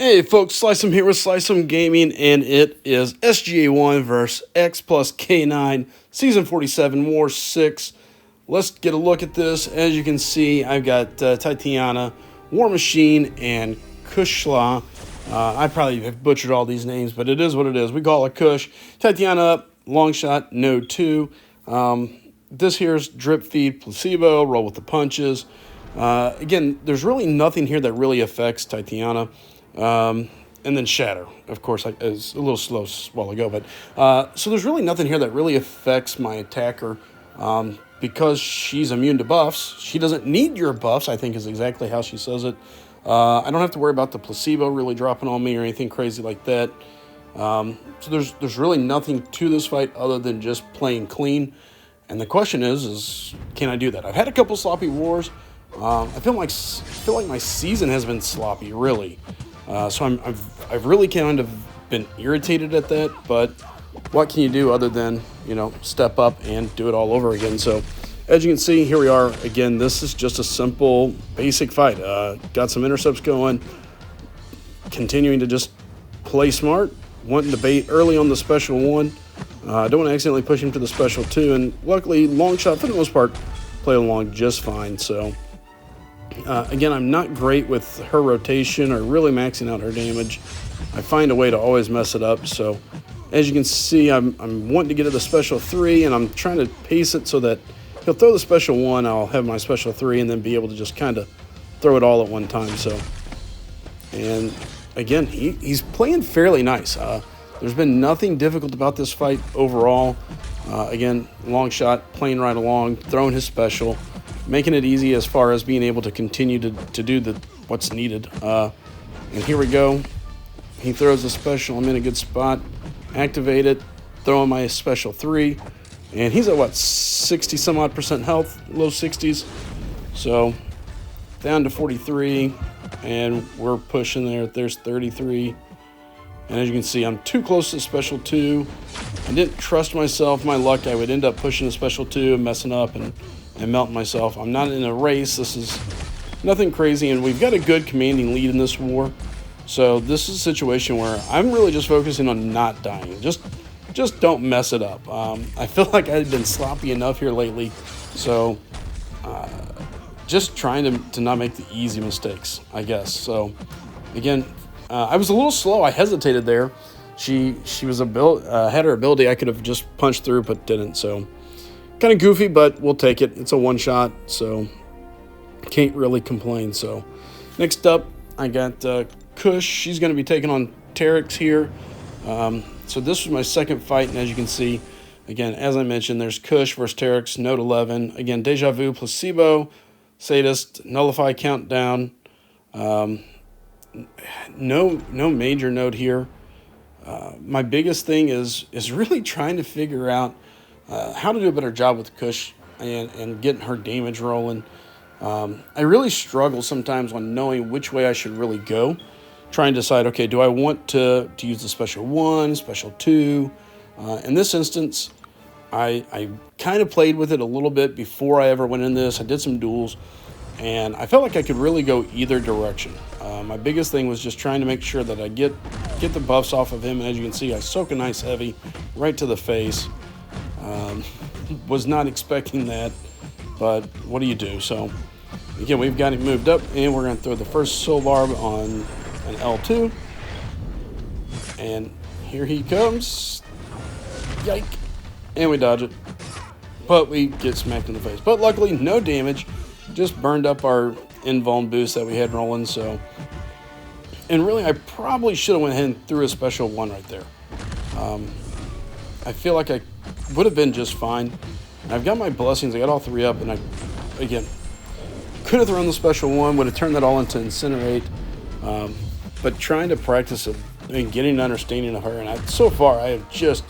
Hey folks, Slice'em here with Slice'em Gaming, and it is SGA-1 versus X+K9, Season 47, War 6. Let's get a look at this. As you can see, I've got Tatiana, War Machine, and Kushla. I probably have butchered all these names, but it is what it is. We call it Kush. Tatiana up, long shot, no 2. This here's drip feed, placebo, roll with the punches. Again, there's really nothing here that really affects Tatiana. And then Shatter, of course, is a little slow a while ago. But so there's really nothing here that really affects my attacker because she's immune to buffs. She doesn't need your buffs, I think is exactly how she says it. I don't have to worry about the placebo really dropping on me or anything crazy like that. So there's really nothing to this fight other than just playing clean. And the question is can I do that? I've had a couple sloppy wars. I feel like my season has been sloppy, really. So I've really kind of been irritated at that, but what can you do other than, step up and do it all over again? So as you can see, here we are again. This is just a simple, basic fight. Got some intercepts going, continuing to just play smart, wanting to bait early on the special 1. I don't want to accidentally push him to the special 2, and luckily, long shot, for the most part, played along just fine. So again, I'm not great with her rotation or really maxing out her damage. I find a way to always mess it up. So as you can see, I'm wanting to get to the special 3, and I'm trying to pace it so that he'll throw the special 1, I'll have my special 3, and then be able to just kind of throw it all at one time. So, and again, he's playing fairly nice. There's been nothing difficult about this fight overall. Again, long shot, playing right along, throwing his special, making it easy as far as being able to continue to do what's needed. And here we go. He throws a special. I'm in a good spot. Activate it. Throwing my special 3. And he's at, 60 some odd % health, low 60s. So down to 43. And we're pushing there. There's 33. And as you can see, I'm too close to special 2. I didn't trust myself. My luck, I would end up pushing a special 2 and messing up and melting myself. I'm not in a race. This is nothing crazy, and we've got a good commanding lead in this war. So this is a situation where I'm really just focusing on not dying. Just don't mess it up. I feel like I've been sloppy enough here lately, so just trying to not make the easy mistakes, I guess. So again, I was a little slow. I hesitated there. She was had her ability. I could have just punched through, but didn't. So kind of goofy, but we'll take it. It's a one shot, so can't really complain. So next up, I got Kush. She's going to be taking on Terex here. So this was my second fight, and as you can see, again, as I mentioned, there's Kush versus Terex, Note 11. Again, Deja Vu, Placebo, Sadist, Nullify, Countdown. No major note here. My biggest thing is really trying to figure out how to do a better job with Kush and getting her damage rolling. I really struggle sometimes on knowing which way I should really go. Trying to decide, okay, do I want to use the special 1, special 2? In this instance, I kind of played with it a little bit before I ever went in this. I did some duels, and I felt like I could really go either direction. My biggest thing was just trying to make sure that I get the buffs off of him. And as you can see, I soak a nice heavy right to the face. Was not expecting that, but what do you do? So again, we've got him moved up, and we're going to throw the first soul barb on an L2, and here he comes. Yike. And we dodge it, but we get smacked in the face. But luckily, no damage, just burned up our invuln boost that we had rolling. So, and really, I probably should have went ahead and threw a special 1 right there. I feel like I would have been just fine. I've got my blessings. I got all 3 up, and I, again, could have thrown the special 1, would have turned that all into Incinerate. But trying to practice it and getting an understanding of her, and so far I have just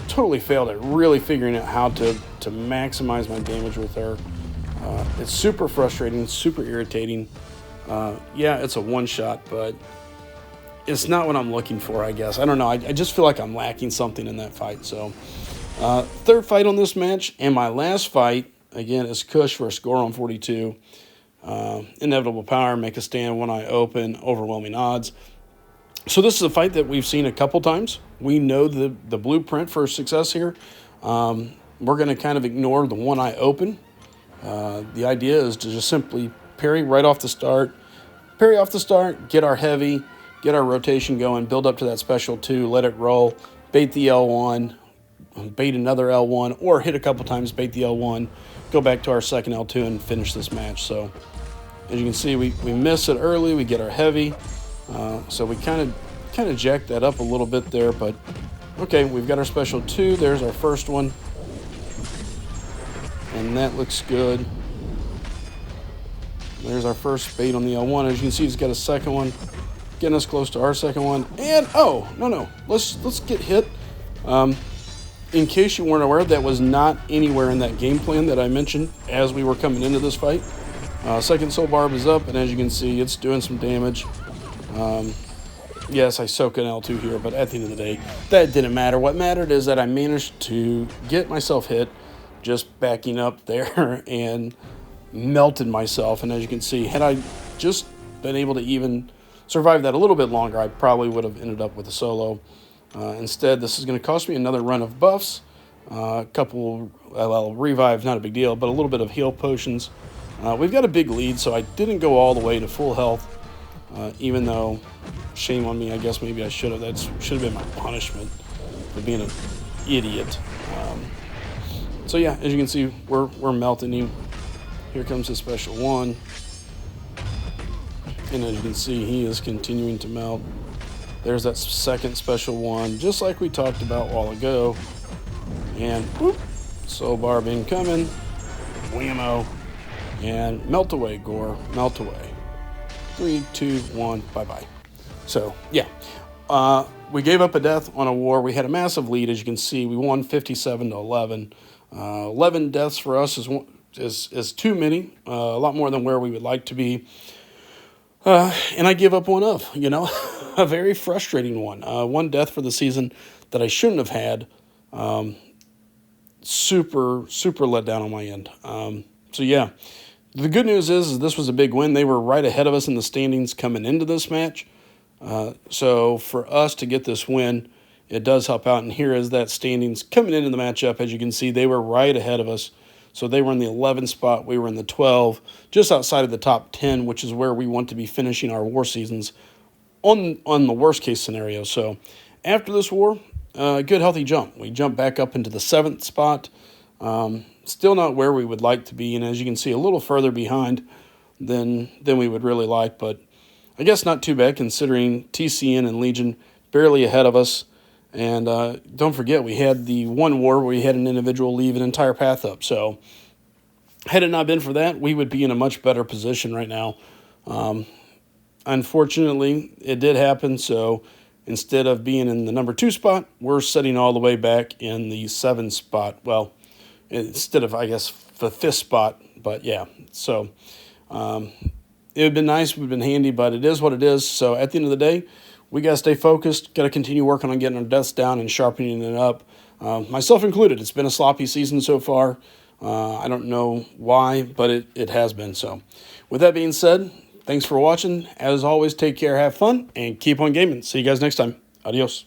totally failed at really figuring out how to maximize my damage with her. It's super frustrating, super irritating. Yeah, it's a one shot, but it's not what I'm looking for, I guess. I don't know. I just feel like I'm lacking something in that fight. So third fight on this match, and my last fight, again, is Kush versus Goron 42. Inevitable power, make a stand, one eye open, overwhelming odds. So this is a fight that we've seen a couple times. We know the blueprint for success here. We're going to kind of ignore the one eye open. The idea is to just simply parry right off the start. Parry off the start, get our heavy, get our rotation going, build up to that special 2, let it roll, bait the L1, bait another L1, or hit a couple times, bait the L1, go back to our second L2 and finish this match. So as you can see, we miss it early, we get our heavy. So we kind of jacked that up a little bit there, but okay, we've got our special 2. There's our first one, and that looks good. There's our first bait on the L1. As you can see, he's got a second one, getting us close to our second one. And oh no, let's get hit. In case you weren't aware, that was not anywhere in that game plan that I mentioned as we were coming into this fight. Second soul barb is up, and as you can see, it's doing some damage. Yes, I soak an L2 here, but at the end of the day, that didn't matter. What mattered is that I managed to get myself hit, just backing up there, and melted myself. And as you can see, had I just been able to even survive that a little bit longer, I probably would have ended up with a solo. Instead, this is going to cost me another run of buffs, a couple, well, revive, not a big deal, but a little bit of heal potions. We've got a big lead, so I didn't go all the way to full health, even though, shame on me, I guess maybe I should have. That should have been my punishment for being an idiot. So yeah, as you can see, we're melting him. Here comes his special 1. And as you can see, he is continuing to melt. There's that second special 1, just like we talked about a while ago. And whoop, soul barb incoming. Whammo. And melt away, Gore. Melt away. 3, 2, 1, bye-bye. So, yeah. We gave up a death on a war. We had a massive lead, as you can see. We won 57 to 11. 11 deaths for us is too many, a lot more than where we would like to be. And I give up one of, a very frustrating one. One death for the season that I shouldn't have had. Super let down on my end. So yeah, the good news is this was a big win. They were right ahead of us in the standings coming into this match. So for us to get this win, it does help out. And here is that standings coming into the matchup. As you can see, they were right ahead of us. So they were in the 11th spot. We were in the 12, just outside of the top 10, which is where we want to be finishing our war seasons on the worst case scenario. So after this war, good healthy jump. We jumped back up into the 7th spot. Still not where we would like to be. And as you can see, a little further behind than we would really like. But I guess not too bad considering TCN and Legion barely ahead of us. And don't forget, we had the one war where we had an individual leave an entire path up. So had it not been for that, we would be in a much better position right now. Unfortunately, it did happen. So instead of being in the number 2 spot, we're sitting all the way back in the 7th spot. Well, instead of, I guess, the 5th spot. But yeah, so it would have been nice, it would have been handy, but it is what it is. So at the end of the day, we got to stay focused, got to continue working on getting our deaths down and sharpening it up, myself included. It's been a sloppy season so far. I don't know why, but it has been. So with that being said, thanks for watching. As always, take care, have fun, and keep on gaming. See you guys next time. Adios.